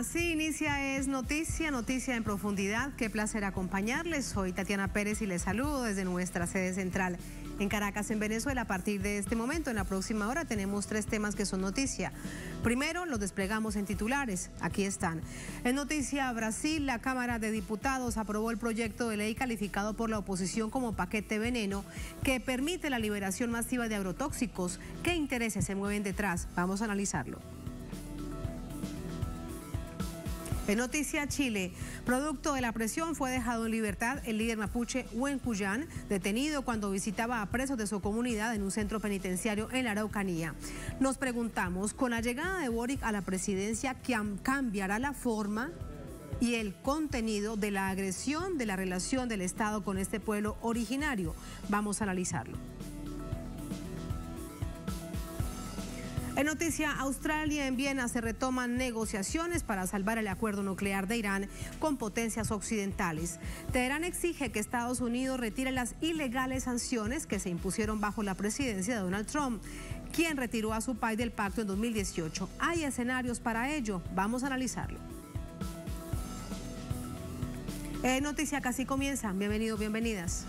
Así inicia Es Noticia, noticia en profundidad. Qué placer acompañarles. Soy Tatiana Pérez y les saludo desde nuestra sede central en Caracas, en Venezuela. A partir de este momento, en la próxima hora, tenemos 3 temas que son noticia. Primero, los desplegamos en titulares. Aquí están. En noticia, Brasil, la Cámara de Diputados aprobó el proyecto de ley calificado por la oposición como paquete veneno que permite la liberación masiva de agrotóxicos. ¿Qué intereses se mueven detrás? Vamos a analizarlo. En noticia, Chile, producto de la presión, fue dejado en libertad el líder mapuche Huencuyán, detenido cuando visitaba a presos de su comunidad en un centro penitenciario en la Araucanía. Nos preguntamos, con la llegada de Boric a la presidencia, ¿cambiará la forma y el contenido de la agresión de la relación del Estado con este pueblo originario? Vamos a analizarlo. En noticia, Australia, en Viena se retoman negociaciones para salvar el acuerdo nuclear de Irán con potencias occidentales. Teherán exige que Estados Unidos retire las ilegales sanciones que se impusieron bajo la presidencia de Donald Trump, quien retiró a su país del pacto en 2018. ¿Hay escenarios para ello? Vamos a analizarlo. En noticia, casi comienza. Bienvenidos, bienvenidas.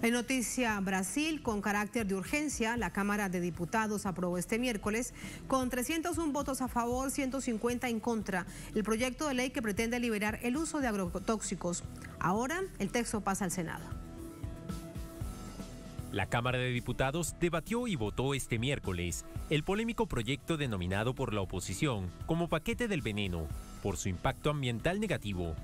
En noticia, Brasil, con carácter de urgencia, la Cámara de Diputados aprobó este miércoles, con 301 votos a favor, 150 en contra, el proyecto de ley que pretende liberar el uso de agrotóxicos. Ahora, el texto pasa al Senado. La Cámara de Diputados debatió y votó este miércoles el polémico proyecto denominado por la oposición como paquete del veneno, por su impacto ambiental negativo.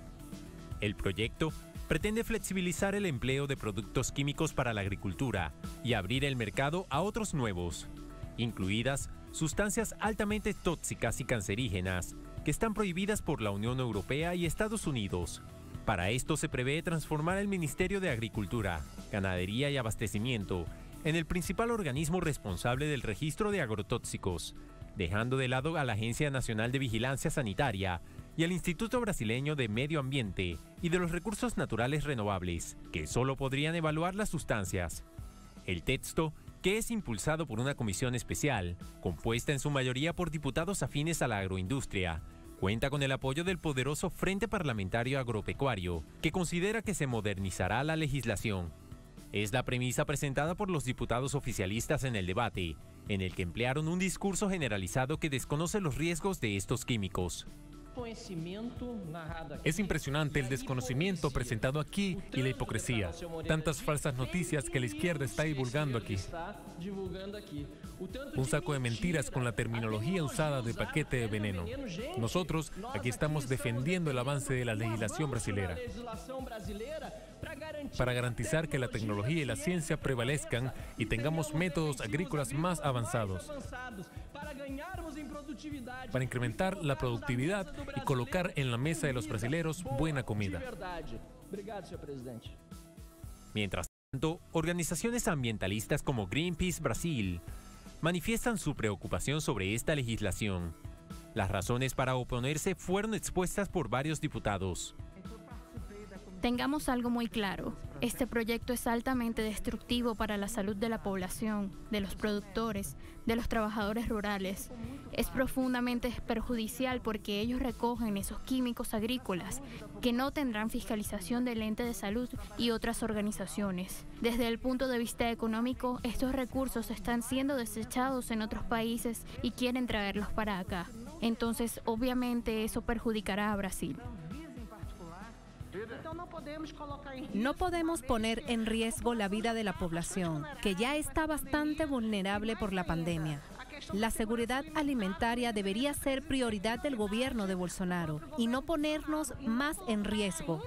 El proyecto pretende flexibilizar el empleo de productos químicos para la agricultura y abrir el mercado a otros nuevos, incluidas sustancias altamente tóxicas y cancerígenas que están prohibidas por la Unión Europea y Estados Unidos. Para esto se prevé transformar el Ministerio de Agricultura, Ganadería y Abastecimiento en el principal organismo responsable del registro de agrotóxicos, dejando de lado a la Agencia Nacional de Vigilancia Sanitaria y al Instituto Brasileño de Medio Ambiente y de los Recursos Naturales Renovables, que solo podrían evaluar las sustancias. El texto, que es impulsado por una comisión especial, compuesta en su mayoría por diputados afines a la agroindustria, cuenta con el apoyo del poderoso Frente Parlamentario Agropecuario, que considera que se modernizará la legislación. Es la premisa presentada por los diputados oficialistas en el debate, en el que emplearon un discurso generalizado que desconoce los riesgos de estos químicos. Es impresionante el desconocimiento presentado aquí y la hipocresía. Tantas falsas noticias que la izquierda está divulgando aquí. Un saco de mentiras con la terminología usada de paquete de veneno. Nosotros aquí estamos defendiendo el avance de la legislación brasilera para garantizar que la tecnología y la ciencia prevalezcan y tengamos métodos agrícolas más avanzados, para incrementar la productividad y colocar en la mesa de los brasileros buena comida. Mientras tanto, organizaciones ambientalistas como Greenpeace Brasil manifiestan su preocupación sobre esta legislación. Las razones para oponerse fueron expuestas por varios diputados. Tengamos algo muy claro, este proyecto es altamente destructivo para la salud de la población, de los productores, de los trabajadores rurales. Es profundamente perjudicial porque ellos recogen esos químicos agrícolas que no tendrán fiscalización del ente de salud y otras organizaciones. Desde el punto de vista económico, estos recursos están siendo desechados en otros países y quieren traerlos para acá. Entonces, obviamente, eso perjudicará a Brasil. No podemos poner en riesgo la vida de la población, que ya está bastante vulnerable por la pandemia. La seguridad alimentaria debería ser prioridad del gobierno de Bolsonaro y no ponernos más en riesgo.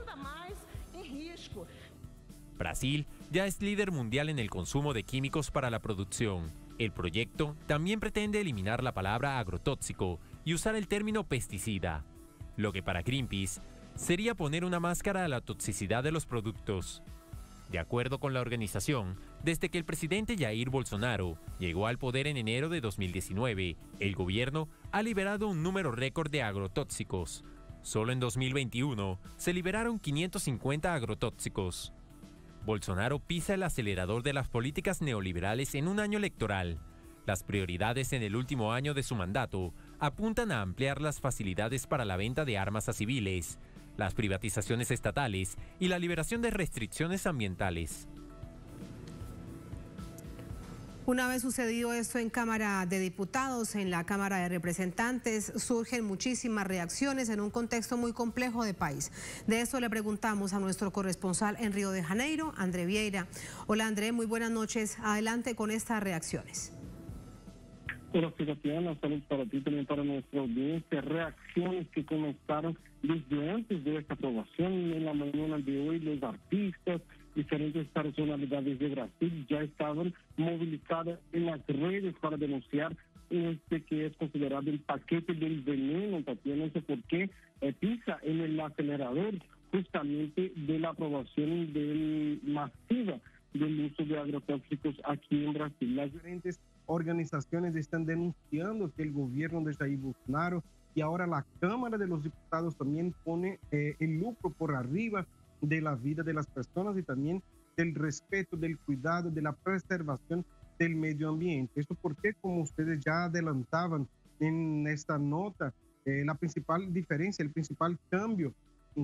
Brasil ya es líder mundial en el consumo de químicos para la producción. El proyecto también pretende eliminar la palabra agrotóxico y usar el término pesticida, lo que para Greenpeace sería poner una máscara a la toxicidad de los productos. De acuerdo con la organización, desde que el presidente Jair Bolsonaro llegó al poder en enero de 2019, el gobierno ha liberado un número récord de agrotóxicos. Solo en 2021 se liberaron 550 agrotóxicos. Bolsonaro pisa el acelerador de las políticas neoliberales en un año electoral. Las prioridades en el último año de su mandato apuntan a ampliar las facilidades para la venta de armas a civiles, las privatizaciones estatales y la liberación de restricciones ambientales. Una vez sucedido esto en Cámara de Diputados, en la Cámara de Representantes, surgen muchísimas reacciones en un contexto muy complejo de país. De esto le preguntamos a nuestro corresponsal en Río de Janeiro, André Vieira. Hola André, muy buenas noches. Adelante con estas reacciones. Hola, Tatiana, saludos para ti, también para nuestra audiencia. Reacciones que comenzaron desde antes de esta aprobación. En la mañana de hoy, los artistas, diferentes personalidades de Brasil ya estaban movilizadas en las redes para denunciar que es considerado el paquete del veneno, Tatiana, no sé por qué pisa en el acelerador justamente de la aprobación masiva del uso de agrotóxicos aquí en Brasil. Las diferentes organizaciones están denunciando que el gobierno de Jair Bolsonaro y ahora la Cámara de los Diputados también pone el lucro por arriba de la vida de las personas y también del respeto, del cuidado, de la preservación del medio ambiente. Esto porque, como ustedes ya adelantaban en esta nota, la principal diferencia, el principal cambio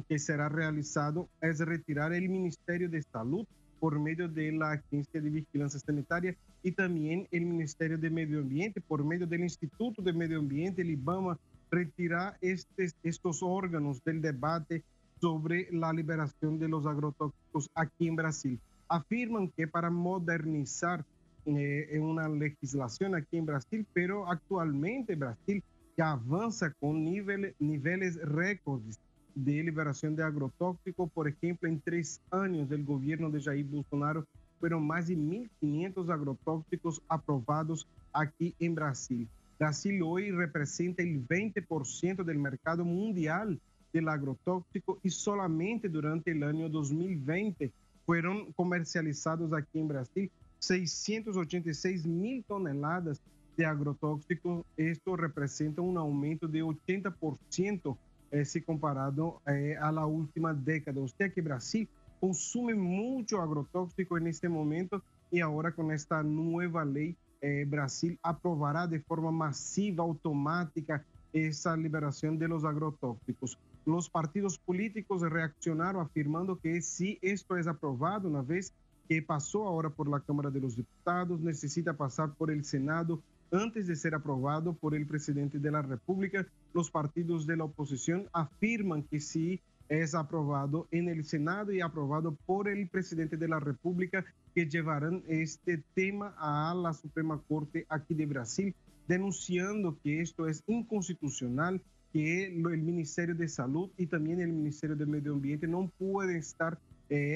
que será realizado es retirar el Ministerio de Salud por medio de la Agencia de Vigilancia Sanitaria y también el Ministerio de Medio Ambiente por medio del Instituto de Medio Ambiente, el IBAMA, retirar estos órganos del debate sobre la liberación de los agrotóxicos aquí en Brasil. Afirman que para modernizar una legislación aquí en Brasil, pero actualmente Brasil ya avanza con niveles récords de liberación de agrotóxicos. Por ejemplo, en 3 años del gobierno de Jair Bolsonaro fueron más de 1.500 agrotóxicos aprobados aquí en Brasil. Brasil hoy representa el 20% del mercado mundial del agrotóxico y solamente durante el año 2020 fueron comercializados aquí en Brasil 686.000 toneladas de agrotóxicos. Esto representa un aumento de 80% si comparado a la última década. O sea que Brasil consume mucho agrotóxico en este momento y ahora con esta nueva ley Brasil aprobará de forma masiva, automática, esa liberación de los agrotóxicos. Los partidos políticos reaccionaron afirmando que si esto es aprobado, una vez que pasó ahora por la Cámara de los Diputados, necesita pasar por el Senado antes de ser aprobado por el presidente de la República. Los partidos de la oposición afirman que si es aprobado en el Senado y aprobado por el presidente de la República, que llevarán este tema a la Suprema Corte aquí de Brasil, denunciando que esto es inconstitucional, que el Ministerio de Salud y también el Ministerio de Medio Ambiente no pueden estar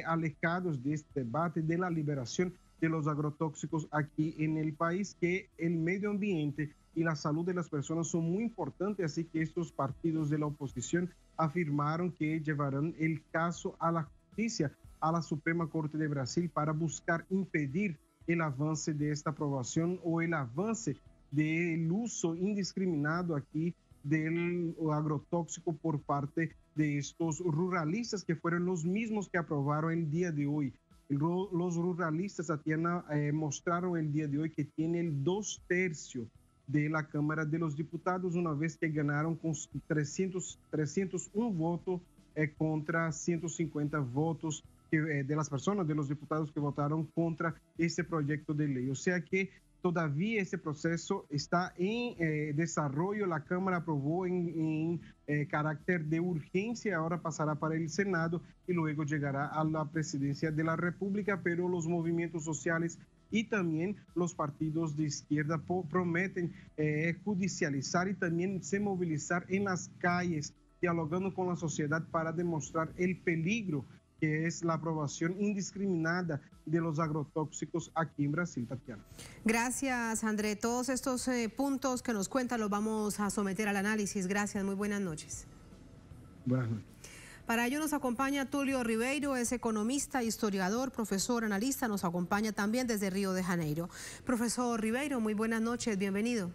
alejados de este debate de la liberación de los agrotóxicos aquí en el país, que el medio ambiente y la salud de las personas son muy importantes, así que estos partidos de la oposición afirmaron que llevarán el caso a la justicia, a la Suprema Corte de Brasil, para buscar impedir el avance de esta aprobación o el avance del uso indiscriminado aquí del agrotóxico por parte de estos ruralistas, que fueron los mismos que aprobaron el día de hoy. Los ruralistas, Tatiana, mostraron el día de hoy que tienen 2/3 de la Cámara de los Diputados, una vez que ganaron con 301 votos contra 150 votos de las personas, de los diputados que votaron contra este proyecto de ley. O sea que todavía ese proceso está en desarrollo. La Cámara aprobó en carácter de urgencia, ahora pasará para el Senado y luego llegará a la presidencia de la República, pero los movimientos sociales y también los partidos de izquierda prometen judicializar y también se movilizar en las calles, dialogando con la sociedad para demostrar el peligro que es la aprobación indiscriminada de los agrotóxicos aquí en Brasil, Tatiana. Gracias, André. Todos estos puntos que nos cuentan los vamos a someter al análisis. Gracias, muy buenas noches. Buenas noches. Para ello nos acompaña Tulio Ribeiro, es economista, historiador, profesor, analista, nos acompaña también desde Río de Janeiro. Profesor Ribeiro, muy buenas noches, bienvenido.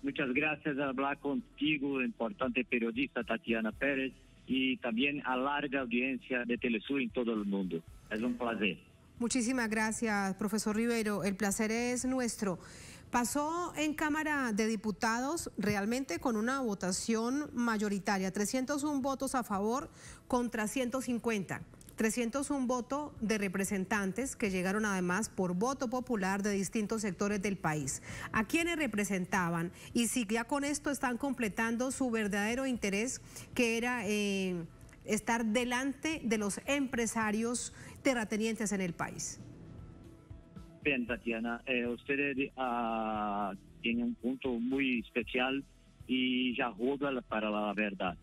Muchas gracias por hablar contigo, importante periodista Tatiana Pérez, y también a larga audiencia de Telesur en todo el mundo. Es un placer. Muchísimas gracias, profesor Ribeiro. El placer es nuestro. Pasó en Cámara de Diputados realmente con una votación mayoritaria, 301 votos a favor contra 150. 301 votos de representantes que llegaron además por voto popular de distintos sectores del país. ¿A quiénes representaban? Y si ya con esto están completando su verdadero interés, que era estar delante de los empresarios terratenientes en el país. Bien, Tatiana, usted tiene un punto muy especial y ya juega para la verdad.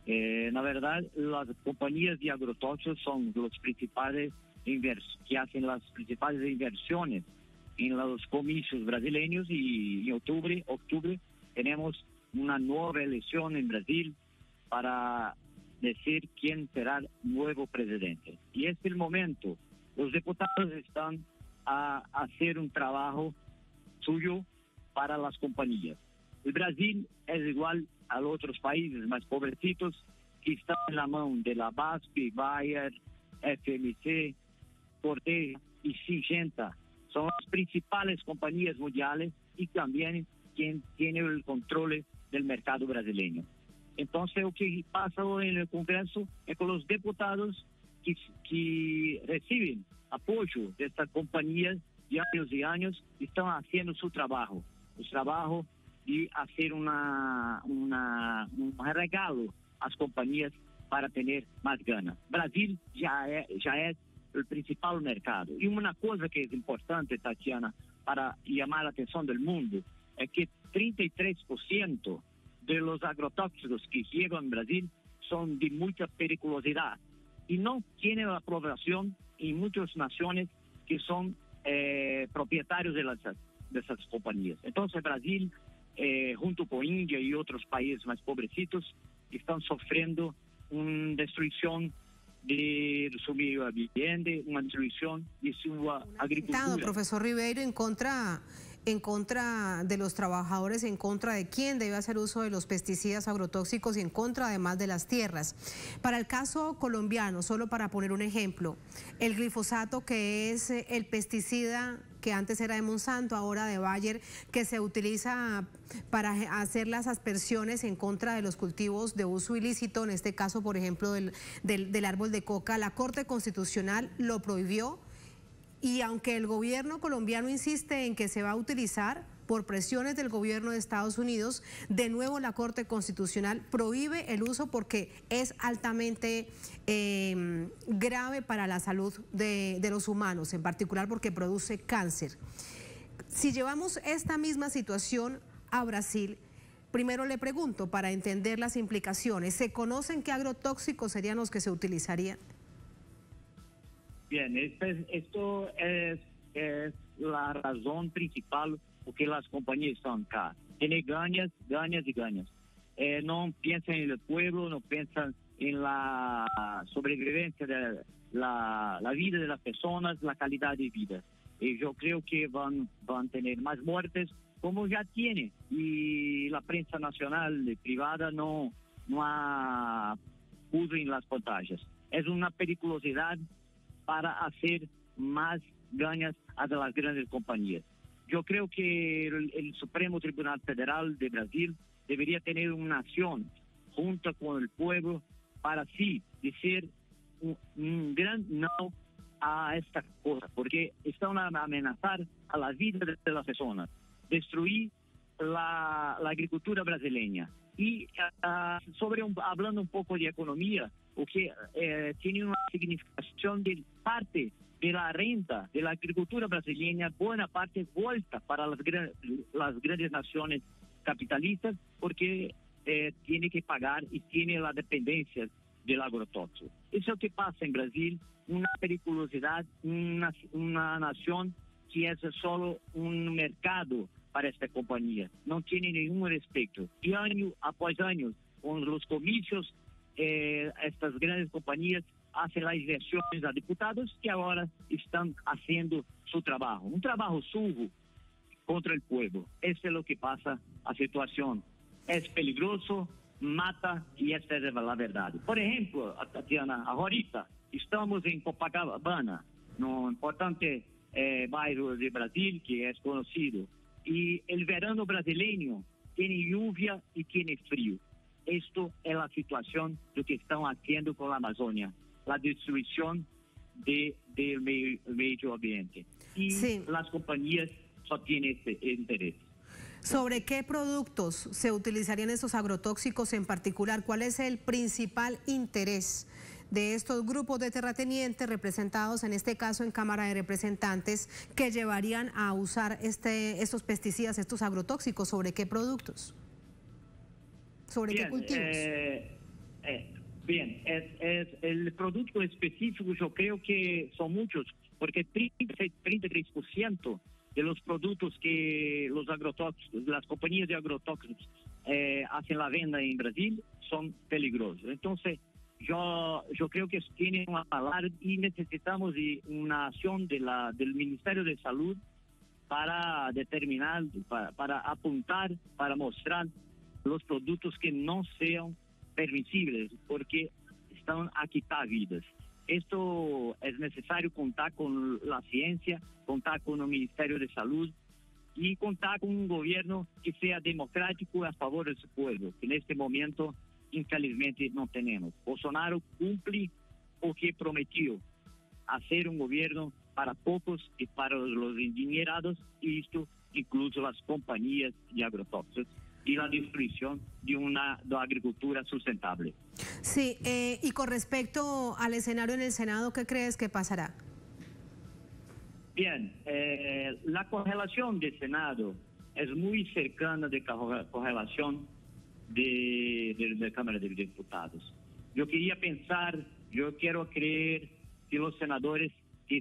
La verdad, las compañías de agrotóxicos son los principales que hacen las principales inversiones en los comicios brasileños, y en octubre tenemos una nueva elección en Brasil para decir quién será el nuevo presidente. Y es el momento. Los diputados están a hacer un trabajo suyo para las compañías. El Brasil es igual a los otros países más pobrecitos que están en la mano de la BASF, Bayer, FMC, Corteva y Syngenta. Son las principales compañías mundiales y también quien tiene el control del mercado brasileño. Entonces, lo que pasa en el Congreso es que los diputados que reciben apoyo de estas compañías de años y años están haciendo su trabajo. El trabajo de hacer un regalo a las compañías para tener más ganas. Brasil ya es el principal mercado. Y una cosa que es importante, Tatiana, para llamar la atención del mundo, es que 33% de los agrotóxicos que llegan a Brasil son de mucha periculosidad y no tienen la aprobación en muchas naciones que son propietarios de esas compañías. Entonces Brasil, junto con India y otros países más pobrecitos, están sufriendo una destrucción de su medio ambiente, una destrucción de su agricultura. Profesor Ribeiro, en contra de los trabajadores, en contra de quién debe hacer uso de los pesticidas agrotóxicos y en contra además de las tierras. Para el caso colombiano, solo para poner un ejemplo, el glifosato, que es el pesticida que antes era de Monsanto, ahora de Bayer, que se utiliza para hacer las aspersiones en contra de los cultivos de uso ilícito, en este caso, por ejemplo, del árbol de coca. La Corte Constitucional lo prohibió. Y aunque el gobierno colombiano insiste en que se va a utilizar por presiones del gobierno de Estados Unidos, de nuevo la Corte Constitucional prohíbe el uso porque es altamente grave para la salud de los humanos, en particular porque produce cáncer. Si llevamos esta misma situación a Brasil, primero le pregunto, para entender las implicaciones, ¿se conocen qué agrotóxicos serían los que se utilizarían? Bien, esto es la razón principal por que las compañías están acá. Tienen ganas y ganas. No piensan en el pueblo, no piensan en la sobrevivencia de la vida de las personas, la calidad de vida. Y yo creo que van a tener más muertes, como ya tiene. Y la prensa nacional y privada no ha puesto en las pantallas. Es una periculosidad para hacer más ganas a las grandes compañías. Yo creo que el Supremo Tribunal Federal de Brasil debería tener una acción junto con el pueblo para sí decir un gran no a esta cosa, porque están a amenazar a la vida de las personas, destruir la agricultura brasileña. Y hablando un poco de economía, porque tiene una significación de parte de la renta de la agricultura brasileña, buena parte vuelta para las grandes naciones capitalistas, porque tiene que pagar y tiene la dependencia del agrotóxico. Eso es lo que pasa en Brasil, una periculosidad, una nación que es solo un mercado para esta compañía. No tiene ningún respeto. Y año após año, con los comicios, estas grandes compañías hacen las elecciones a diputados que ahora están haciendo su trabajo. Un trabajo sujo contra el pueblo. Eso es lo que pasa, la situación. Es peligroso, mata y esta es la verdad. Por ejemplo, Tatiana, ahorita estamos en Copacabana, un importante bairro de Brasil que es conocido. Y el verano brasileño tiene lluvia y tiene frío. Esto es la situación de lo que están haciendo con la Amazonia, la destrucción del medio ambiente. Y sí, las compañías solo tienen este interés. ¿Sobre qué productos se utilizarían esos agrotóxicos en particular? ¿Cuál es el principal interés de estos grupos de terratenientes representados en este caso en Cámara de Representantes que llevarían a usar estos pesticidas, estos agrotóxicos? ¿Sobre qué productos? ¿Sobre qué cultivos? Bien, es el producto específico, yo creo que son muchos, porque 33% de los productos que los agrotóxicos, las compañías de agrotóxicos hacen la venta en Brasil son peligrosos. Entonces, yo creo que tiene una palabra y necesitamos de una acción del Ministerio de Salud para determinar, para apuntar, para mostrar los productos que no sean permisibles, porque están a quitar vidas. Esto es necesario contar con la ciencia, contar con el Ministerio de Salud y contar con un gobierno que sea democrático a favor de su pueblo, que en este momento, infelizmente, no tenemos. Bolsonaro cumple lo que prometió, hacer un gobierno para pocos y para los endinheirados, y esto incluye las compañías de agrotóxicos y la destrucción de una agricultura sustentable. Sí, y con respecto al escenario en el Senado, ¿qué crees que pasará? Bien, la correlación del Senado es muy cercana de correlación de la Cámara de Diputados. Yo quiero creer que los senadores que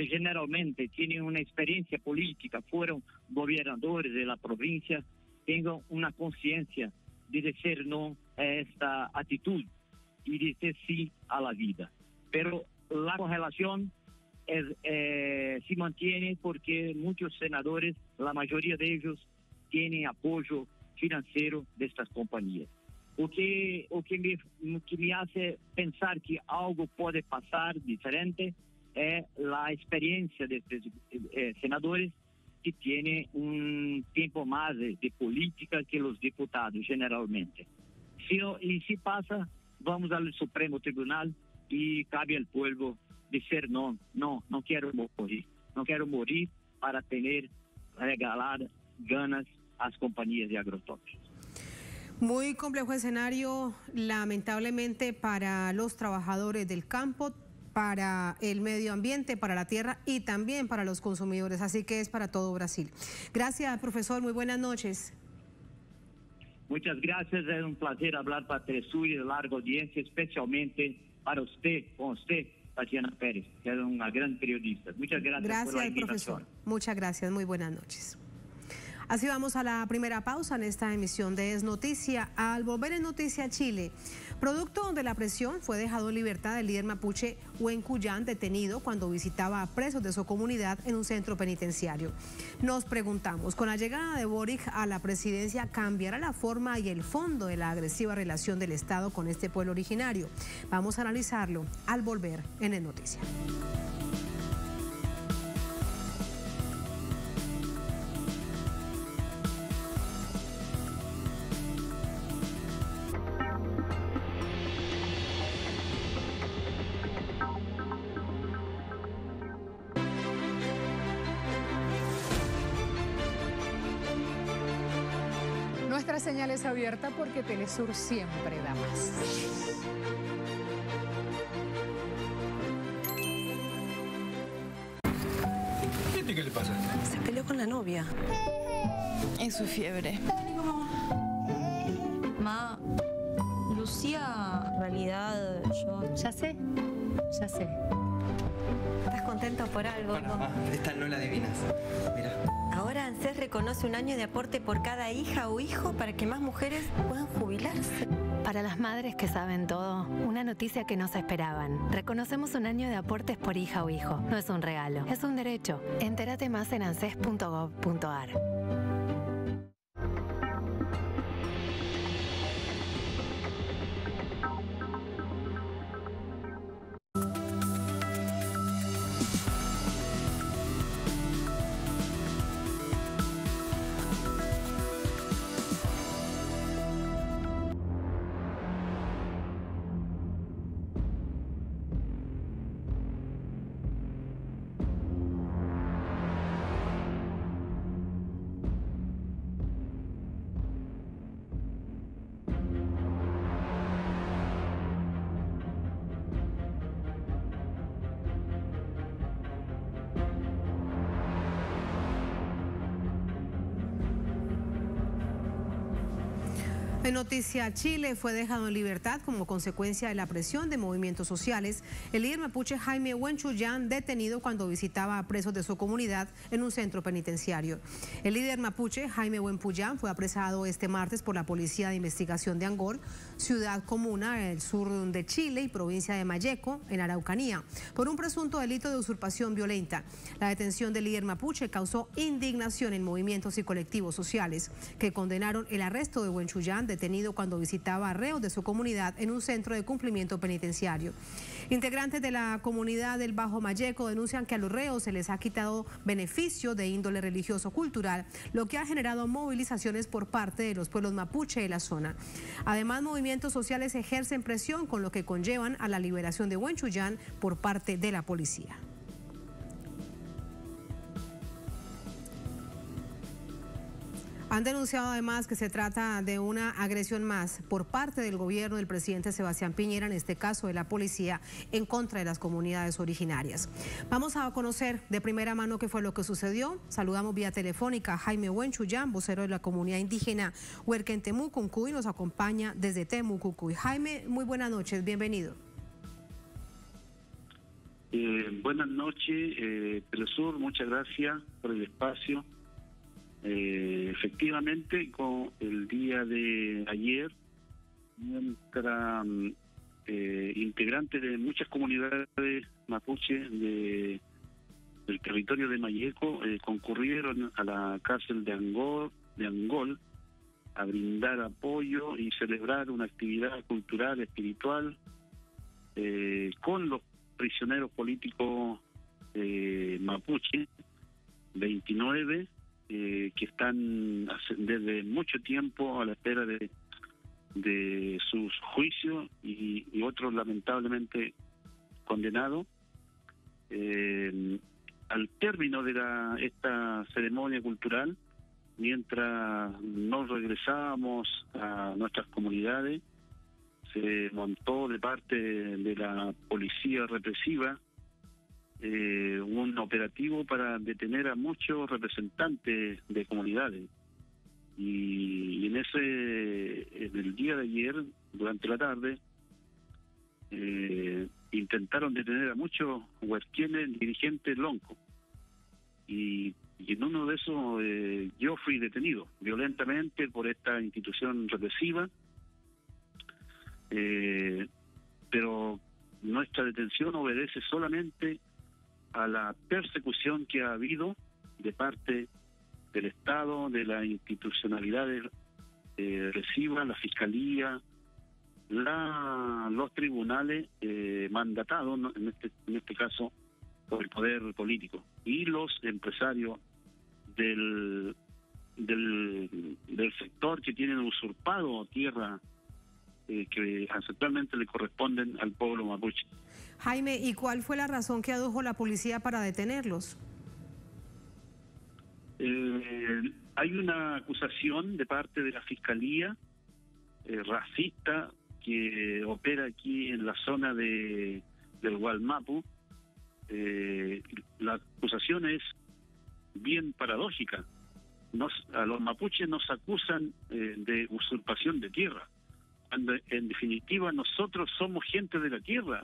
generalmente tienen una experiencia política, fueron gobernadores de la provincia, tengan una conciencia de decir no a esta actitud y decir sí a la vida. Pero la correlación se mantiene porque muchos senadores, la mayoría de ellos, tienen apoyo financiero de estas compañías. O que me hace pensar que algo puede pasar diferente es la experiencia de estos senadores que tiene un tiempo más de política que los diputados generalmente. Si pasa, vamos al Supremo Tribunal y cabe al pueblo decir no quiero morir para regalar ganas a las compañías de agrotóxicos. Muy complejo escenario, lamentablemente, para los trabajadores del campo, para el medio ambiente, para la tierra y también para los consumidores, así que es para todo Brasil. Gracias, profesor, muy buenas noches. Muchas gracias, es un placer hablar para Telesur y de larga audiencia, especialmente para usted, con usted, Tatiana Pérez, que es una gran periodista. Muchas gracias por la invitación. Profesor. Muchas gracias, muy buenas noches. Así vamos a la primera pausa en esta emisión de Es Noticia. Al volver en Noticia Chile, producto de la presión fue dejado en libertad el líder mapuche Huencuyán, detenido cuando visitaba a presos de su comunidad en un centro penitenciario. Nos preguntamos, con la llegada de Boric a la presidencia, ¿cambiará la forma y el fondo de la agresiva relación del Estado con este pueblo originario? Vamos a analizarlo al volver en Es Noticia. Nuestra señal es abierta porque Telesur siempre da más. ¿Qué le pasa? Se peleó con la novia. Es su fiebre. Ma, Lucía, en realidad Ya sé. ¿Estás contento por algo? Esta no la adivinas. Mira. Ahora ANSES reconoce un año de aporte por cada hija o hijo para que más mujeres puedan jubilarse. Para las madres que saben todo, una noticia que no se esperaban. Reconocemos un año de aportes por hija o hijo. No es un regalo, es un derecho. Entérate más en anses.gov.ar. En noticia, Chile fue dejado en libertad como consecuencia de la presión de movimientos sociales. El líder mapuche Jaime Huenchuyán, detenido cuando visitaba a presos de su comunidad en un centro penitenciario. El líder mapuche Jaime Huenchuyán fue apresado este martes por la Policía de Investigación de Angol, ciudad comuna en el sur de Chile y provincia de Malleco, en Araucanía, por un presunto delito de usurpación violenta. La detención del líder mapuche causó indignación en movimientos y colectivos sociales que condenaron el arresto de Huenchuyán, detenido cuando visitaba a reos de su comunidad en un centro de cumplimiento penitenciario. Integrantes de la comunidad del Bajo Malleco denuncian que a los reos se les ha quitado beneficio de índole religioso-cultural, lo que ha generado movilizaciones por parte de los pueblos mapuche de la zona. Además, movimientos sociales ejercen presión, con lo que conllevan a la liberación de Huenchuyán por parte de la policía. Han denunciado además que se trata de una agresión más por parte del gobierno del presidente Sebastián Piñera, en este caso de la policía, en contra de las comunidades originarias. Vamos a conocer de primera mano qué fue lo que sucedió. Saludamos vía telefónica a Jaime Huenchuyán, vocero de la comunidad indígena Huerquen Temucucuy, nos acompaña desde Temucucuy. Jaime, muy buenas noches, bienvenido. Buenas noches, Telesur, muchas gracias por el espacio. Efectivamente, con el día de ayer, mientras integrantes de muchas comunidades mapuche del territorio de Malleco concurrieron a la cárcel de Angol a brindar apoyo y celebrar una actividad cultural, espiritual, con los prisioneros políticos mapuche, 29, que están desde mucho tiempo a la espera de sus juicios y otros lamentablemente condenados. Al término de esta ceremonia cultural, mientras nos regresábamos a nuestras comunidades, se montó de parte de la policía represiva un operativo para detener a muchos representantes de comunidades. Y en el día de ayer, durante la tarde, intentaron detener a muchos huerquienes dirigentes loncos. Y en uno de esos yo fui detenido violentamente por esta institución represiva, pero nuestra detención obedece solamente a la persecución que ha habido de parte del Estado, de las institucionalidades represivas, la Fiscalía, los tribunales mandatados, ¿no? en este caso por el poder político, y los empresarios del sector que tienen usurpado tierra que ancestralmente le corresponden al pueblo mapuche. Jaime, ¿y cuál fue la razón que adujo la policía para detenerlos? Hay una acusación de parte de la Fiscalía racista que opera aquí en la zona del Gualmapu. La acusación es bien paradójica. A los mapuches nos acusan de usurpación de tierra, cuando en definitiva nosotros somos gente de la tierra.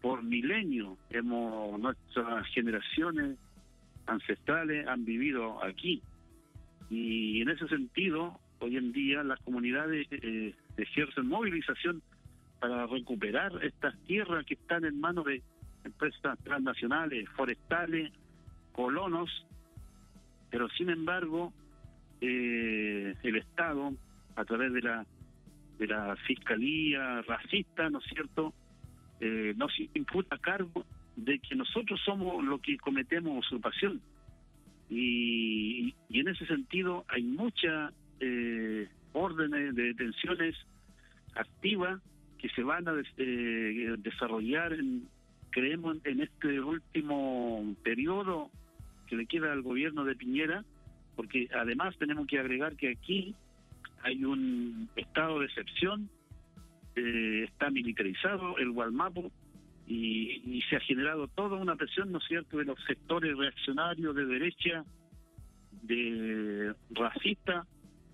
Por milenios nuestras generaciones ancestrales han vivido aquí, y en ese sentido hoy en día las comunidades ejercen movilización para recuperar estas tierras que están en manos de empresas transnacionales, forestales, colonos, pero sin embargo el Estado, a través de la Fiscalía racista, ¿no es cierto?, nos imputa cargo de que nosotros somos los que cometemos usurpación, y en ese sentido hay muchas órdenes de detenciones activas que se van a desarrollar, creemos, en este último periodo que le queda al gobierno de Piñera, porque además tenemos que agregar que aquí hay un estado de excepción, está militarizado el Gualmapu, y se ha generado toda una presión, ¿no es cierto?, de los sectores reaccionarios de derecha, de racista,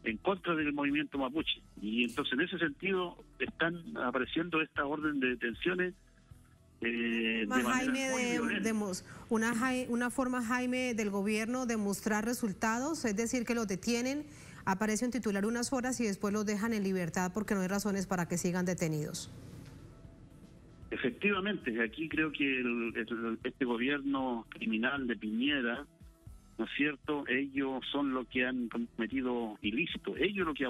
en contra del movimiento mapuche. Y entonces en ese sentido están apareciendo esta orden de detenciones una forma, Jaime, del gobierno de mostrar resultados, es decir, que los detienen, aparece un titular unas horas y después los dejan en libertad porque no hay razones para que sigan detenidos. Efectivamente, aquí creo que este gobierno criminal de Piñera, ¿no es cierto?, ellos son los que han cometido ilícito, ellos los que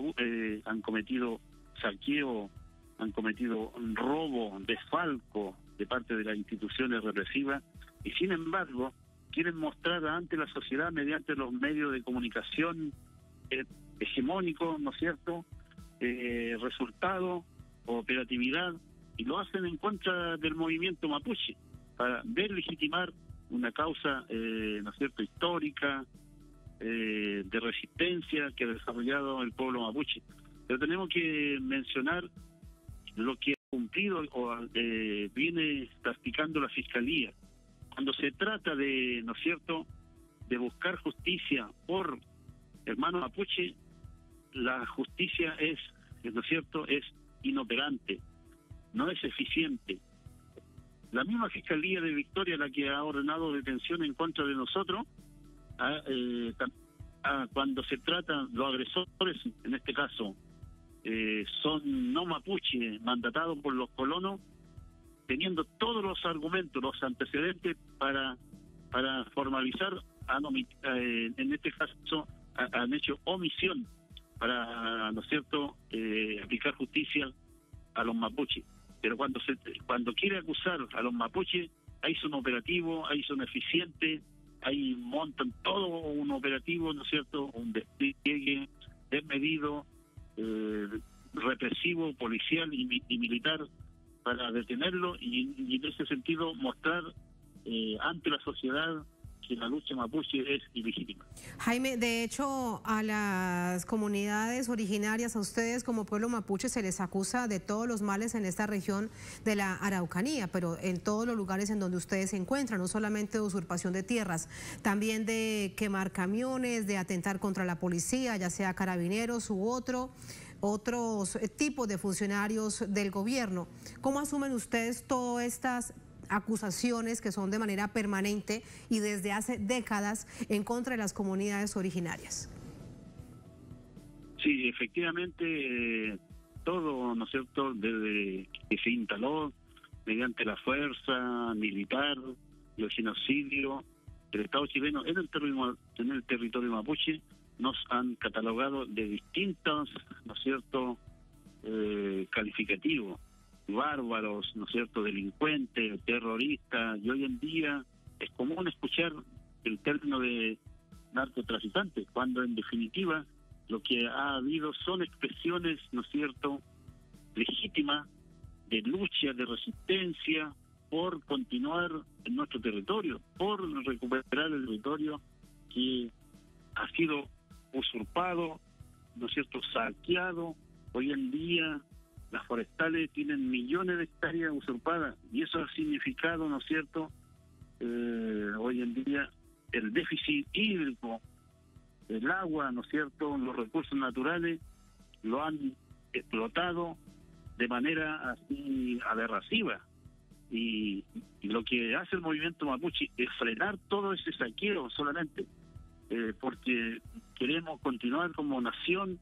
han cometido saqueo, han cometido robo, desfalco de parte de las instituciones represivas, y sin embargo quieren mostrar ante la sociedad mediante los medios de comunicación hegemónicos, ¿no es cierto?, resultado, operatividad, y lo hacen en contra del movimiento mapuche, para deslegitimar una causa, ¿no es cierto?, histórica, de resistencia que ha desarrollado el pueblo mapuche. Pero tenemos que mencionar lo que ha cumplido o viene practicando la Fiscalía. Cuando se trata de, ¿no es cierto?, de buscar justicia por hermanos mapuche, la justicia es, ¿no es cierto?, es inoperante, no es eficiente. La misma Fiscalía de Victoria, la que ha ordenado detención en contra de nosotros, cuando se trata, los agresores, en este caso, son no mapuche, mandatados por los colonos, teniendo todos los argumentos, los antecedentes para formalizar, en este caso, han hecho omisión para, ¿no es cierto?, aplicar justicia a los mapuches. Pero cuando quiere acusar a los mapuches, ahí son operativos, ahí son eficientes, ahí montan todo un operativo, ¿no es cierto?, un despliegue desmedido, represivo, policial y militar para detenerlo, y en ese sentido mostrar ante la sociedad que la lucha mapuche es ilegítima. Jaime, de hecho, a las comunidades originarias, a ustedes como pueblo mapuche, se les acusa de todos los males en esta región de la Araucanía, pero en todos los lugares en donde ustedes se encuentran, no solamente de usurpación de tierras, también de quemar camiones, de atentar contra la policía, ya sea carabineros u otros tipos de funcionarios del gobierno. ¿Cómo asumen ustedes todas estas acusaciones que son de manera permanente y desde hace décadas en contra de las comunidades originarias? Sí, efectivamente, todo, ¿no es cierto?, desde que se instaló mediante la fuerza militar y el genocidio del Estado chileno en el territorio mapuche, nos han catalogado de distintos, ¿no es cierto?, calificativos: bárbaros, ¿no es cierto?, delincuentes, terroristas, y hoy en día es común escuchar el término de narcotraficantes, cuando en definitiva lo que ha habido son expresiones, ¿no es cierto?, legítimas de lucha, de resistencia por continuar en nuestro territorio, por recuperar el territorio que ha sido usurpado, ¿no es cierto?, saqueado. Hoy en día las forestales tienen millones de hectáreas usurpadas, y eso ha significado, ¿no es cierto?, hoy en día el déficit hídrico, el agua, ¿no es cierto?, los recursos naturales lo han explotado, de manera así aberrativa. Y lo que hace el movimiento mapuche es frenar todo ese saqueo solamente, porque queremos continuar como nación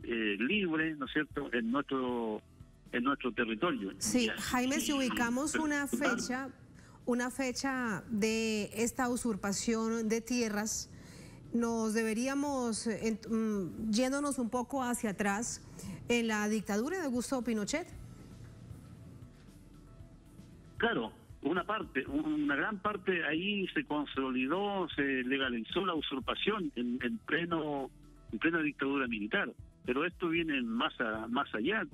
libre, ¿no es cierto?, en nuestro territorio. Sí, Jaime, si ubicamos una fecha de esta usurpación de tierras, nos deberíamos, yéndonos un poco hacia atrás, en la dictadura de Augusto Pinochet. Claro, una gran parte ahí se consolidó, se legalizó la usurpación en plena dictadura militar. Pero esto viene más allá.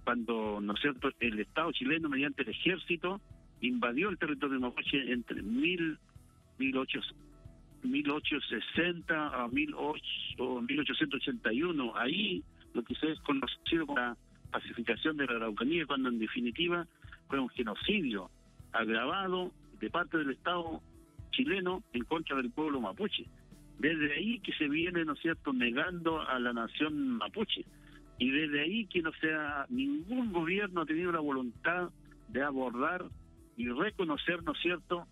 Cuando, ¿no es cierto?, el Estado chileno mediante el ejército invadió el territorio mapuche entre 1860 a 1881. Ahí lo que se es conocido como la pacificación de la Araucanía, cuando en definitiva fue un genocidio agravado de parte del Estado chileno en contra del pueblo mapuche. Desde ahí que se viene, ¿no es cierto?, negando a la nación mapuche. Y desde ahí que ningún gobierno ha tenido la voluntad de abordar y reconocer, ¿no es cierto?,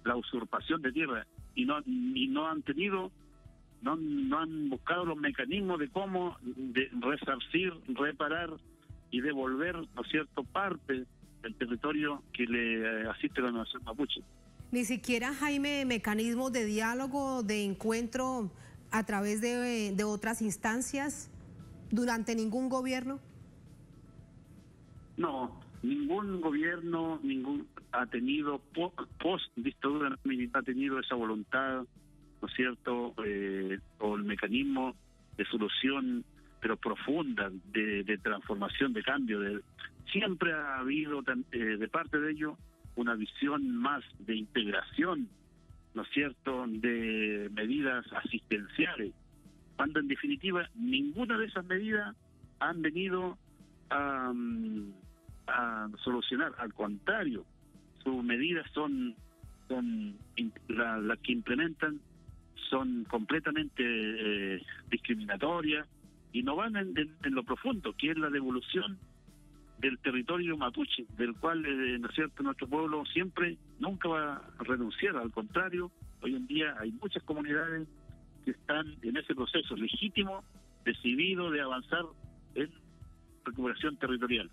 la usurpación de tierra. Y no han buscado los mecanismos de cómo resarcir, reparar y devolver, ¿no es cierto?, parte del territorio que le asiste a la nación mapuche. Ni siquiera, Jaime, mecanismos de diálogo, de encuentro a través de otras instancias durante ningún gobierno. No, ningún gobierno ha tenido, post dictadura militar, ha tenido esa voluntad, ¿no es cierto?, o el mecanismo de solución, pero profunda, de transformación, de cambio. Siempre ha habido, de parte de ellos, una visión más de integración, ¿no es cierto?, de medidas asistenciales, cuando en definitiva ninguna de esas medidas han venido a solucionar. Al contrario, sus medidas las que implementan son completamente discriminatorias y no van en lo profundo, que es la devolución del territorio mapuche, del cual, ¿no es cierto?, nuestro pueblo nunca va a renunciar. Al contrario, hoy en día hay muchas comunidades que están en ese proceso legítimo, decidido de avanzar en recuperación territorial.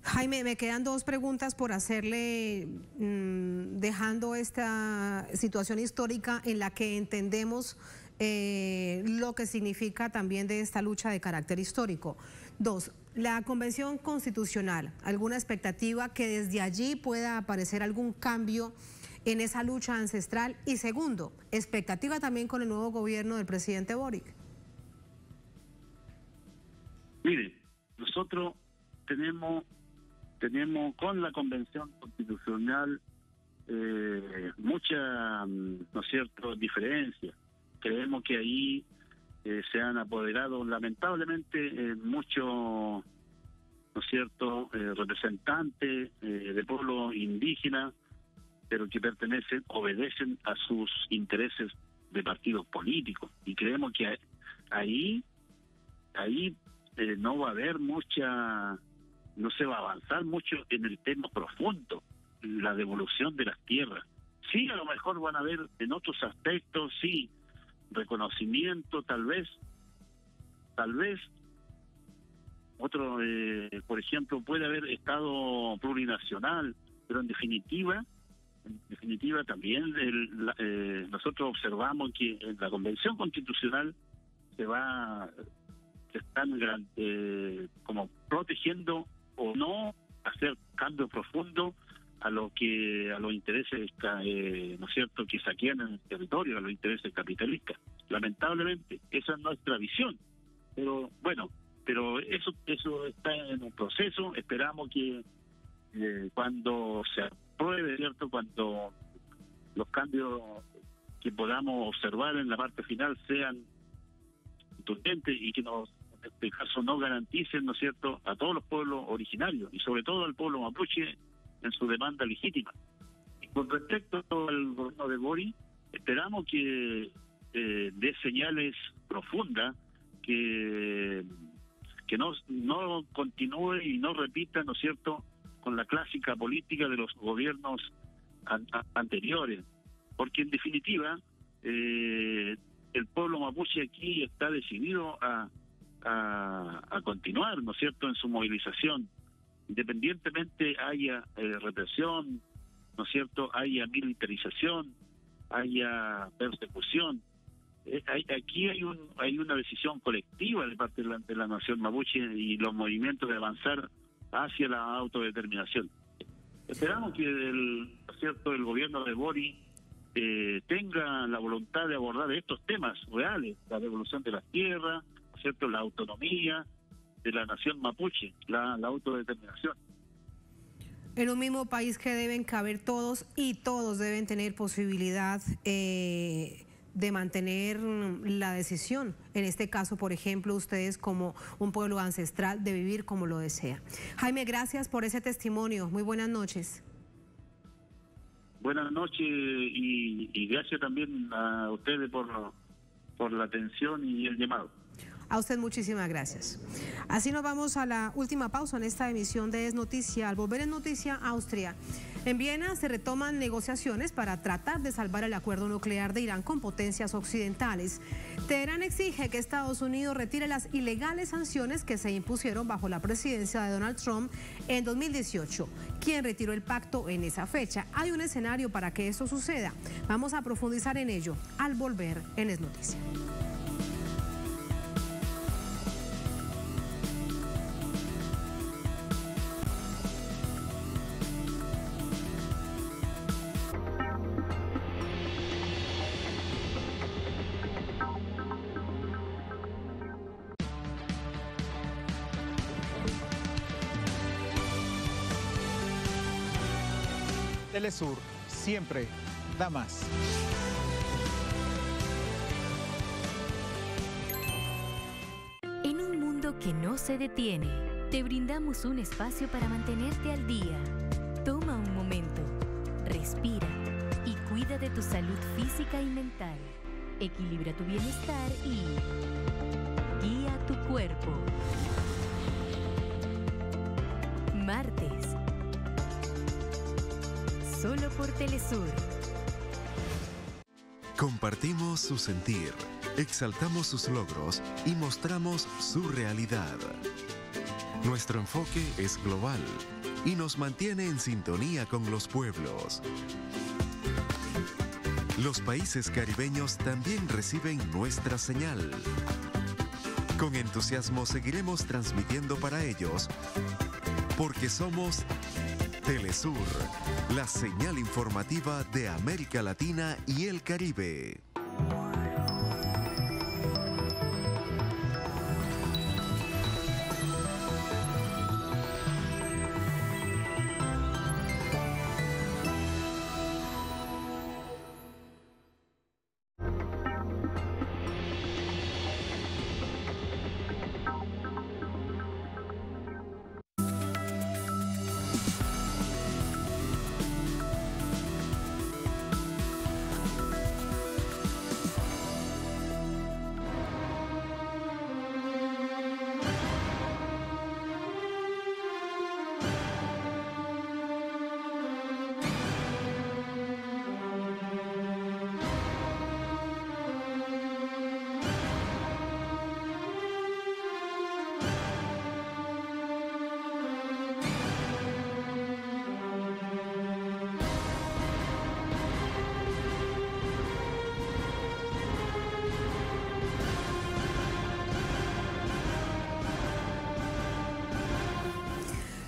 Jaime, me quedan dos preguntas por hacerle, dejando esta situación histórica en la que entendemos lo que significa también de esta lucha de carácter histórico. Dos, la Convención Constitucional, ¿alguna expectativa que desde allí pueda aparecer algún cambio en esa lucha ancestral? Y segundo, expectativa también con el nuevo gobierno del presidente Boric. Mire, nosotros tenemos con la Convención Constitucional mucha, ¿no es cierto?, diferencia. Creemos que ahí se han apoderado lamentablemente muchos, ¿no es cierto?, representantes de pueblos indígenas, pero que obedecen a sus intereses de partidos políticos. Y creemos que ahí no va a haber no se va a avanzar mucho en el tema profundo, la devolución de las tierras. Sí, a lo mejor van a haber en otros aspectos, sí, reconocimiento, tal vez otro, por ejemplo, puede haber Estado plurinacional, pero en definitiva también nosotros observamos que en la Convención Constitucional se están como protegiendo o no hacer cambio profundo a los intereses, ¿no es cierto?, que saquean en el territorio, a los intereses capitalistas. Lamentablemente, esa es nuestra visión. Pero bueno, eso está en un proceso. Esperamos que cuando se apruebe, ¿cierto?, cuando los cambios que podamos observar en la parte final sean contundentes y que en este caso no garanticen, ¿no es cierto?, a todos los pueblos originarios y sobre todo al pueblo mapuche en su demanda legítima. Y con respecto al gobierno de Boric, esperamos que dé señales profundas que que no continúe y no repita, ¿no es cierto?, con la clásica política de los gobiernos anteriores, porque en definitiva el pueblo mapuche aquí está decidido a continuar, ¿no es cierto?, en su movilización, independientemente haya represión, ¿no es cierto?, haya militarización, haya persecución. Aquí hay una decisión colectiva de parte de la nación mapuche y los movimientos de avanzar hacia la autodeterminación. Esperamos que el gobierno de Boric tenga la voluntad de abordar estos temas reales, la devolución de las tierras, ¿no es cierto?, la autonomía de la nación mapuche, la autodeterminación. En un mismo país que deben caber todos y todos deben tener posibilidad de mantener la decisión. En este caso, por ejemplo, ustedes como un pueblo ancestral de vivir como lo desea. Jaime, gracias por ese testimonio. Muy buenas noches. Buenas noches y gracias también a ustedes por la atención y el llamado. A usted muchísimas gracias. Así nos vamos a la última pausa en esta emisión de Es Noticia. Al volver en Noticia, Austria. En Viena se retoman negociaciones para tratar de salvar el acuerdo nuclear de Irán con potencias occidentales. Teherán exige que Estados Unidos retire las ilegales sanciones que se impusieron bajo la presidencia de Donald Trump en 2018. ¿Quién retiró el pacto en esa fecha? Hay un escenario para que esto suceda. Vamos a profundizar en ello al volver en Es Noticia. Telesur siempre da más. En un mundo que no se detiene, te brindamos un espacio para mantenerte al día. Toma un momento, respira y cuida de tu salud física y mental. Equilibra tu bienestar y guía tu cuerpo. Martes. Solo por Telesur. Compartimos su sentir, exaltamos sus logros y mostramos su realidad. Nuestro enfoque es global y nos mantiene en sintonía con los pueblos. Los países caribeños también reciben nuestra señal. Con entusiasmo seguiremos transmitiendo para ellos, porque somos Telesur, la señal informativa de América Latina y el Caribe.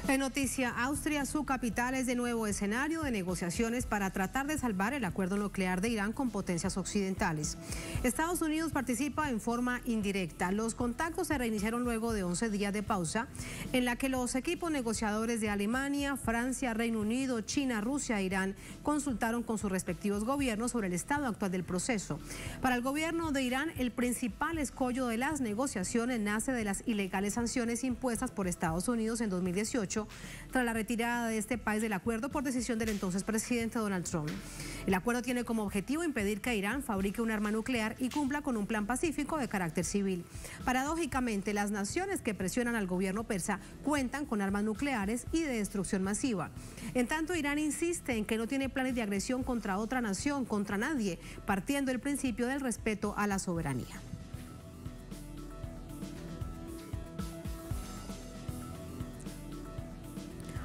En noticia, Austria, su capital, es de nuevo escenario de negociaciones para tratar de salvar el acuerdo nuclear de Irán con potencias occidentales. Estados Unidos participa en forma indirecta. Los contactos se reiniciaron luego de 11 días de pausa, en la que los equipos negociadores de Alemania, Francia, Reino Unido, China, Rusia e Irán consultaron con sus respectivos gobiernos sobre el estado actual del proceso. Para el gobierno de Irán, el principal escollo de las negociaciones nace de las ilegales sanciones impuestas por Estados Unidos en 2018 2018 tras la retirada de este país del acuerdo por decisión del entonces presidente Donald Trump. El acuerdo tiene como objetivo impedir que Irán fabrique un arma nuclear y cumpla con un plan pacífico de carácter civil. Paradójicamente, las naciones que presionan al gobierno persa cuentan con armas nucleares y de destrucción masiva. En tanto, Irán insiste en que no tiene planes de agresión contra otra nación, contra nadie, partiendo del principio del respeto a la soberanía.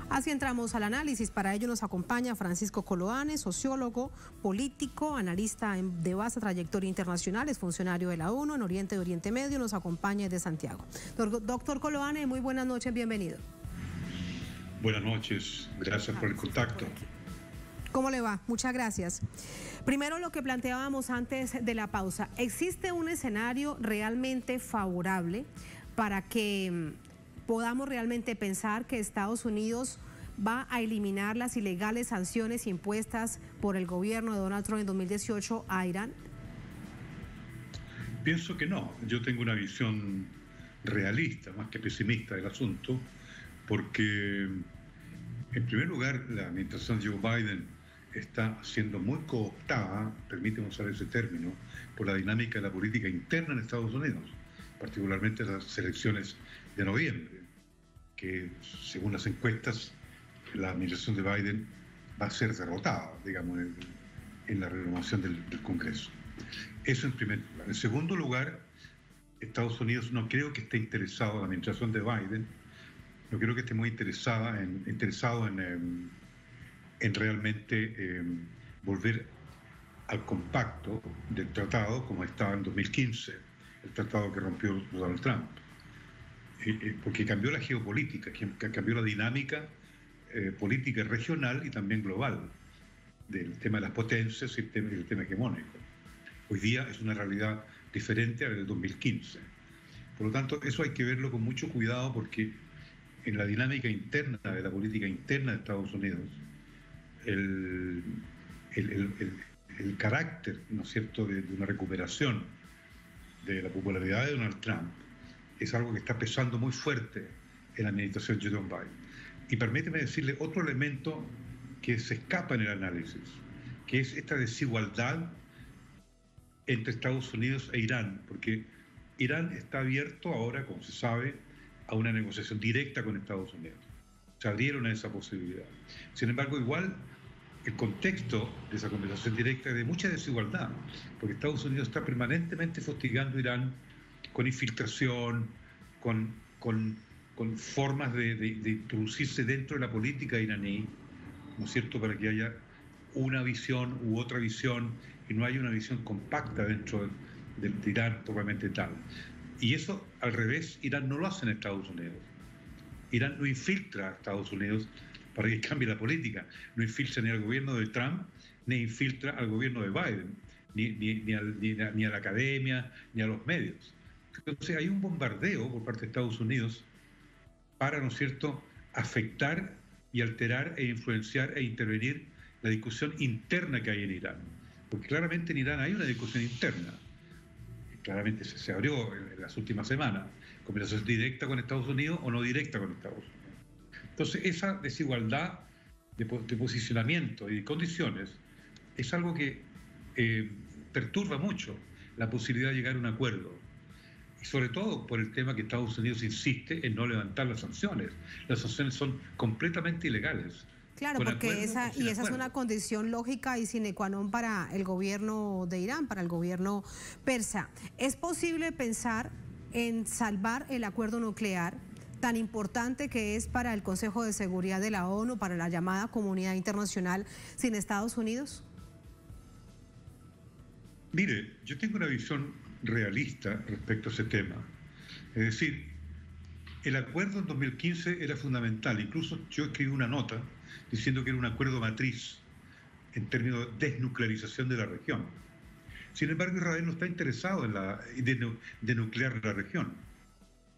Así entramos al análisis. Para ello nos acompaña Francisco Coloane, sociólogo, político, analista de vasta trayectoria internacional, es funcionario de la ONU en Oriente y Oriente Medio, nos acompaña desde Santiago. Doctor Coloane, muy buenas noches, bienvenido. Buenas noches, gracias por el contacto. ¿Cómo le va? Muchas gracias. Primero, lo que planteábamos antes de la pausa, ¿existe un escenario realmente favorable para que podamos realmente pensar que Estados Unidos va a eliminar las ilegales sanciones impuestas por el gobierno de Donald Trump en 2018 a Irán? Pienso que no. Yo tengo una visión realista, más que pesimista del asunto, porque en primer lugar la administración Joe Biden está siendo muy cooptada, permíteme usar ese término, por la dinámica de la política interna en Estados Unidos, particularmente las elecciones de noviembre, que según las encuestas la administración de Biden va a ser derrotada, digamos, en la renovación del Congreso. Eso en primer lugar. En segundo lugar, Estados Unidos no creo que esté interesado, la administración de Biden, no creo que esté muy interesado en realmente volver al compacto del tratado como estaba en 2015, el tratado que rompió Donald Trump. Porque cambió la geopolítica, cambió la dinámica política regional y también global del tema de las potencias y el tema hegemónico. Hoy día es una realidad diferente a la del 2015. Por lo tanto, eso hay que verlo con mucho cuidado porque en la dinámica interna de la política interna de Estados Unidos, el carácter, ¿no es cierto?, de una recuperación de la popularidad de Donald Trump es algo que está pesando muy fuerte en la administración Joe Biden. Y permíteme decirle otro elemento que se escapa en el análisis, que es esta desigualdad entre Estados Unidos e Irán, porque Irán está abierto ahora, como se sabe, a una negociación directa con Estados Unidos. Se abrieron a esa posibilidad. Sin embargo, igual el contexto de esa conversación directa es de mucha desigualdad, porque Estados Unidos está permanentemente fustigando a Irán con infiltración, con formas de introducirse dentro de la política iraní, ¿no es cierto?, para que haya una visión u otra visión y no haya una visión compacta dentro de Irán propiamente tal. Y eso, al revés, Irán no lo hace en Estados Unidos. Irán no infiltra a Estados Unidos para que cambie la política. No infiltra ni al gobierno de Trump, ni infiltra al gobierno de Biden, ni a la academia, ni a los medios. Entonces hay un bombardeo por parte de Estados Unidos para, ¿no es cierto?, afectar y alterar e influenciar e intervenir la discusión interna que hay en Irán. Porque claramente en Irán hay una discusión interna. Claramente se abrió en las últimas semanas, conversación directa con Estados Unidos o no directa con Estados Unidos. Entonces esa desigualdad de posicionamiento y de condiciones es algo que perturba mucho la posibilidad de llegar a un acuerdo. Y sobre todo por el tema que Estados Unidos insiste en no levantar las sanciones. Las sanciones son completamente ilegales. Claro, porque esa es una condición lógica y sine qua non para el gobierno de Irán, para el gobierno persa. ¿Es posible pensar en salvar el acuerdo nuclear tan importante que es para el Consejo de Seguridad de la ONU, para la llamada comunidad internacional, sin Estados Unidos? Mire, yo tengo una visión realista respecto a ese tema. Es decir, el acuerdo en 2015 era fundamental. Incluso yo escribí una nota diciendo que era un acuerdo matriz en términos de desnuclearización de la región. Sin embargo, Israel no está interesado en denuclear la región.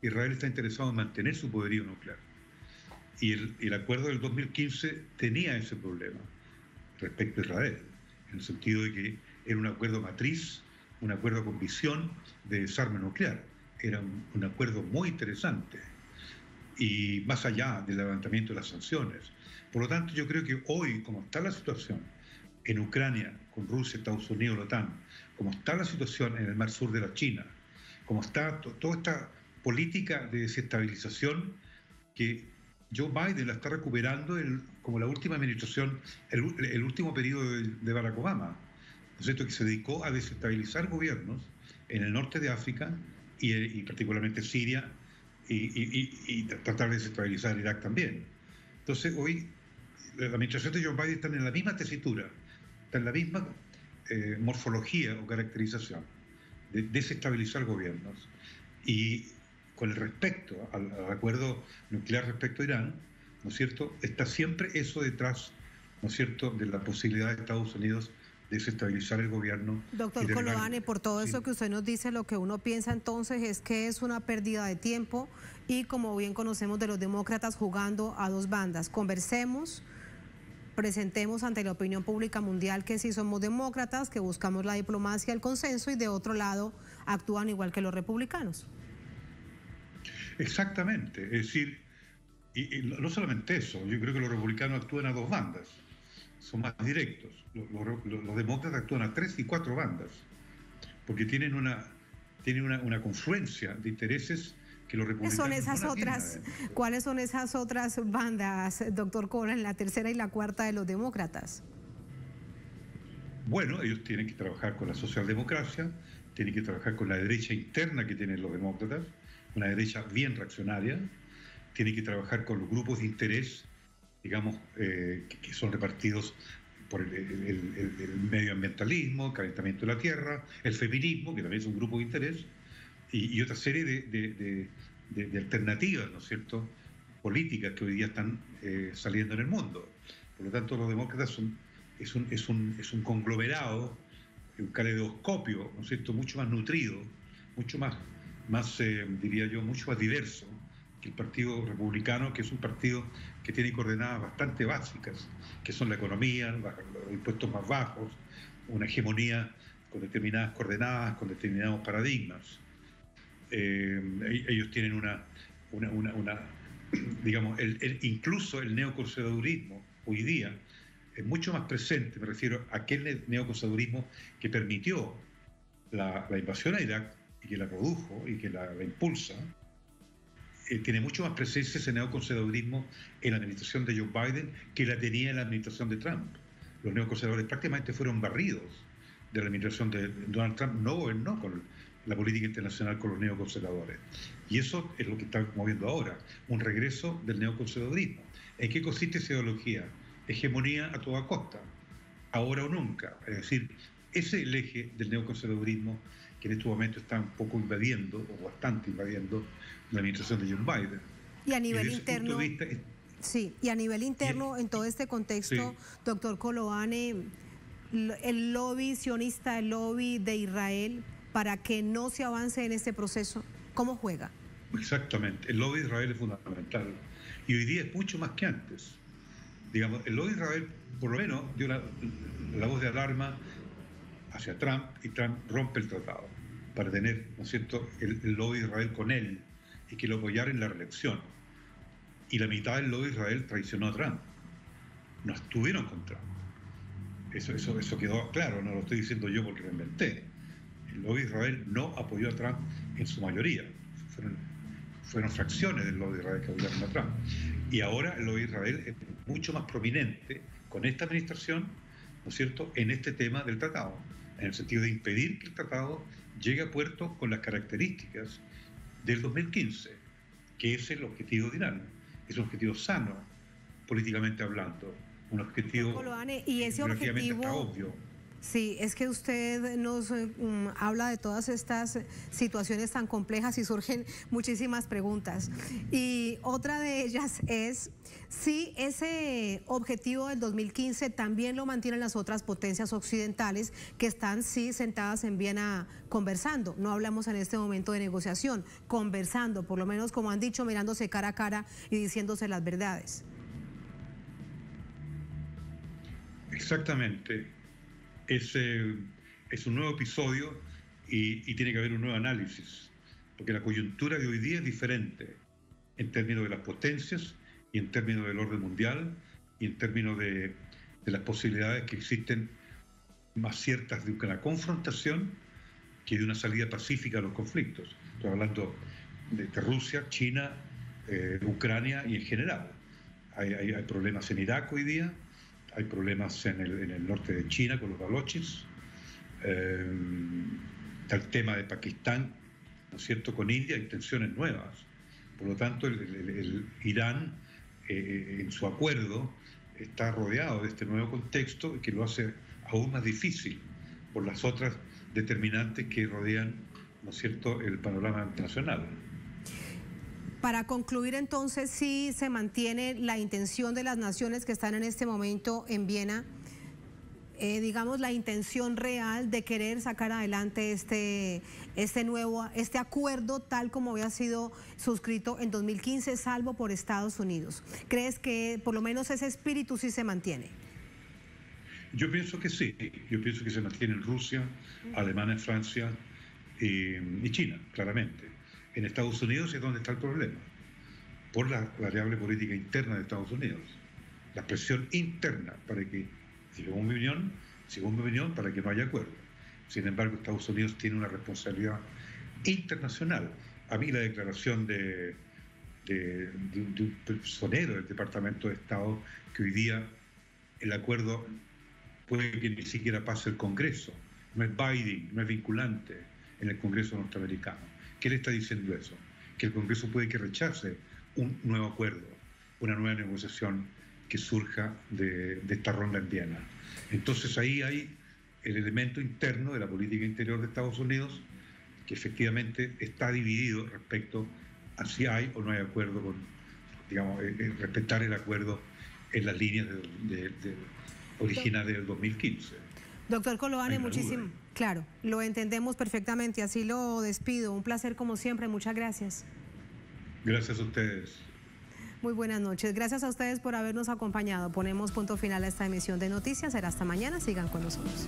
Israel está interesado en mantener su poderío nuclear. Y el acuerdo del 2015 tenía ese problema respecto a Israel, en el sentido de que era un acuerdo matriz, un acuerdo con visión de desarme nuclear. Era un acuerdo muy interesante. y más allá del levantamiento de las sanciones. Por lo tanto, yo creo que hoy, como está la situación en Ucrania, con Rusia, Estados Unidos, la OTAN, como está la situación en el Mar Sur de la China, como está toda esta política de desestabilización que Joe Biden la está recuperando como la última administración, el último periodo de Barack Obama, ¿no es cierto?, que se dedicó a desestabilizar gobiernos en el norte de África y particularmente Siria y tratar de desestabilizar Irak también. Entonces hoy la administración de Joe Biden está en la misma tesitura, está en la misma morfología o caracterización de desestabilizar gobiernos. Y con el respecto al acuerdo nuclear respecto a Irán, ¿no es cierto?, está siempre eso detrás, ¿no es cierto?, de la posibilidad de Estados Unidos de desestabilizar el gobierno. Doctor Coloane, por todo eso que usted nos dice, lo que uno piensa entonces es que es una pérdida de tiempo y, como bien conocemos de los demócratas, jugando a dos bandas. Conversemos, presentemos ante la opinión pública mundial que sí somos demócratas, que buscamos la diplomacia, el consenso, y de otro lado actúan igual que los republicanos. Exactamente, es decir, y no solamente eso, yo creo que los republicanos actúan a dos bandas, son más directos. Los demócratas actúan a 3 y 4 bandas, porque tienen una confluencia de intereses que los republicanos ¿Cuáles son esas otras bandas, doctor Cola, en la tercera y la cuarta de los demócratas? Bueno, ellos tienen que trabajar con la socialdemocracia, tienen que trabajar con la derecha interna que tienen los demócratas, una derecha bien reaccionaria, tienen que trabajar con los grupos de interés, digamos, que son repartidos por el medioambientalismo, el calentamiento de la tierra, el feminismo, que también es un grupo de interés, y otra serie de alternativas, ¿no es cierto?, políticas que hoy día están saliendo en el mundo. Por lo tanto, los demócratas es un conglomerado, un caleidoscopio, ¿no es cierto?, mucho más nutrido, mucho más diría yo, mucho más diverso que el Partido Republicano, que es un partido que tiene coordenadas bastante básicas, que son la economía, los impuestos más bajos, una hegemonía con determinadas coordenadas, con determinados paradigmas. Ellos tienen digamos, incluso el neoconservadurismo hoy día es mucho más presente, me refiero a aquel neoconservadurismo que permitió la invasión a Irak y que la produjo y que la impulsa. Tiene mucho más presencia ese neoconservadurismo en la administración de Joe Biden que la tenía en la administración de Trump. Los neoconservadores prácticamente fueron barridos de la administración de Donald Trump, no gobernó con la política internacional con los neoconservadores. Y eso es lo que estamos viendo ahora, un regreso del neoconservadurismo. ¿En qué consiste esa ideología? Hegemonía a toda costa, ahora o nunca. Es decir, ese es el eje del neoconservadurismo que en este momento está un poco invadiendo, o bastante invadiendo, la administración de Joe Biden. Y a nivel interno, sí, y a nivel interno, en todo este contexto, sí, doctor Coloane, el lobby sionista, el lobby de Israel, para que no se avance en este proceso, ¿cómo juega? Exactamente, el lobby de Israel es fundamental. Y hoy día es mucho más que antes. Digamos, el lobby de Israel, por lo menos, dio la voz de alarma hacia Trump, y Trump rompe el tratado para tener, ¿no es cierto?, el lobby de Israel con él y que lo apoyara en la reelección. Y la mitad del lobby de Israel traicionó a Trump. No estuvieron con Trump. Eso quedó claro, no lo estoy diciendo yo porque lo inventé. El lobby de Israel no apoyó a Trump en su mayoría. Fueron fracciones del lobby de Israel que apoyaron a Trump. Y ahora el lobby de Israel es mucho más prominente con esta administración, ¿no es cierto?, en este tema del tratado, en el sentido de impedir que el tratado llegue a puerto con las características del 2015, que es el objetivo de Irán. Es un objetivo sano, políticamente hablando, un objetivo Coloane, y ese objetivo está obvio. Sí, es que usted nos habla de todas estas situaciones tan complejas y surgen muchísimas preguntas. Y otra de ellas es si ese objetivo del 2015 también lo mantienen las otras potencias occidentales que están, sí, sentadas en Viena conversando. No hablamos en este momento de negociación, conversando, por lo menos como han dicho, mirándose cara a cara y diciéndose las verdades. Exactamente. Es un nuevo episodio y tiene que haber un nuevo análisis, porque la coyuntura de hoy día es diferente. en términos de las potencias y en términos del orden mundial y en términos de las posibilidades que existen más ciertas de una confrontación que de una salida pacífica a los conflictos. Estoy hablando de Rusia, China, Ucrania y en general. Hay problemas en Irak hoy día, hay problemas en el norte de China con los balochis, está el tema de Pakistán, ¿no es cierto?, con India, hay tensiones nuevas. Por lo tanto, el Irán, en su acuerdo, está rodeado de este nuevo contexto que lo hace aún más difícil por las otras determinantes que rodean, ¿no es cierto?, el panorama internacional. Para concluir, entonces, sí se mantiene la intención de las naciones que están en este momento en Viena, digamos, la intención real de querer sacar adelante este acuerdo tal como había sido suscrito en 2015, salvo por Estados Unidos. ¿Crees que por lo menos ese espíritu sí se mantiene? Yo pienso que sí. Yo pienso que se mantiene en Rusia, Alemania, Francia y China, claramente. En Estados Unidos es donde está el problema, por la variable política interna de Estados Unidos. La presión interna para que, según mi opinión, para que no haya acuerdo. Sin embargo, Estados Unidos tiene una responsabilidad internacional. A mí la declaración de un personero del Departamento de Estado, que hoy día el acuerdo puede que ni siquiera pase el Congreso, no es binding, no es vinculante en el Congreso norteamericano. ¿Qué le está diciendo eso? Que el Congreso puede que rechace un nuevo acuerdo, una nueva negociación que surja de esta ronda en Viena. Entonces ahí hay el elemento interno de la política interior de Estados Unidos que efectivamente está dividido respecto a si hay o no hay acuerdo con, digamos, respetar el acuerdo en las líneas originales del 2015. Doctor Kolohane, muchísimo. Claro, lo entendemos perfectamente, así lo despido. Un placer como siempre, muchas gracias. Gracias a ustedes. Muy buenas noches. Gracias a ustedes por habernos acompañado. Ponemos punto final a esta emisión de noticias. Será hasta mañana. Sigan con nosotros.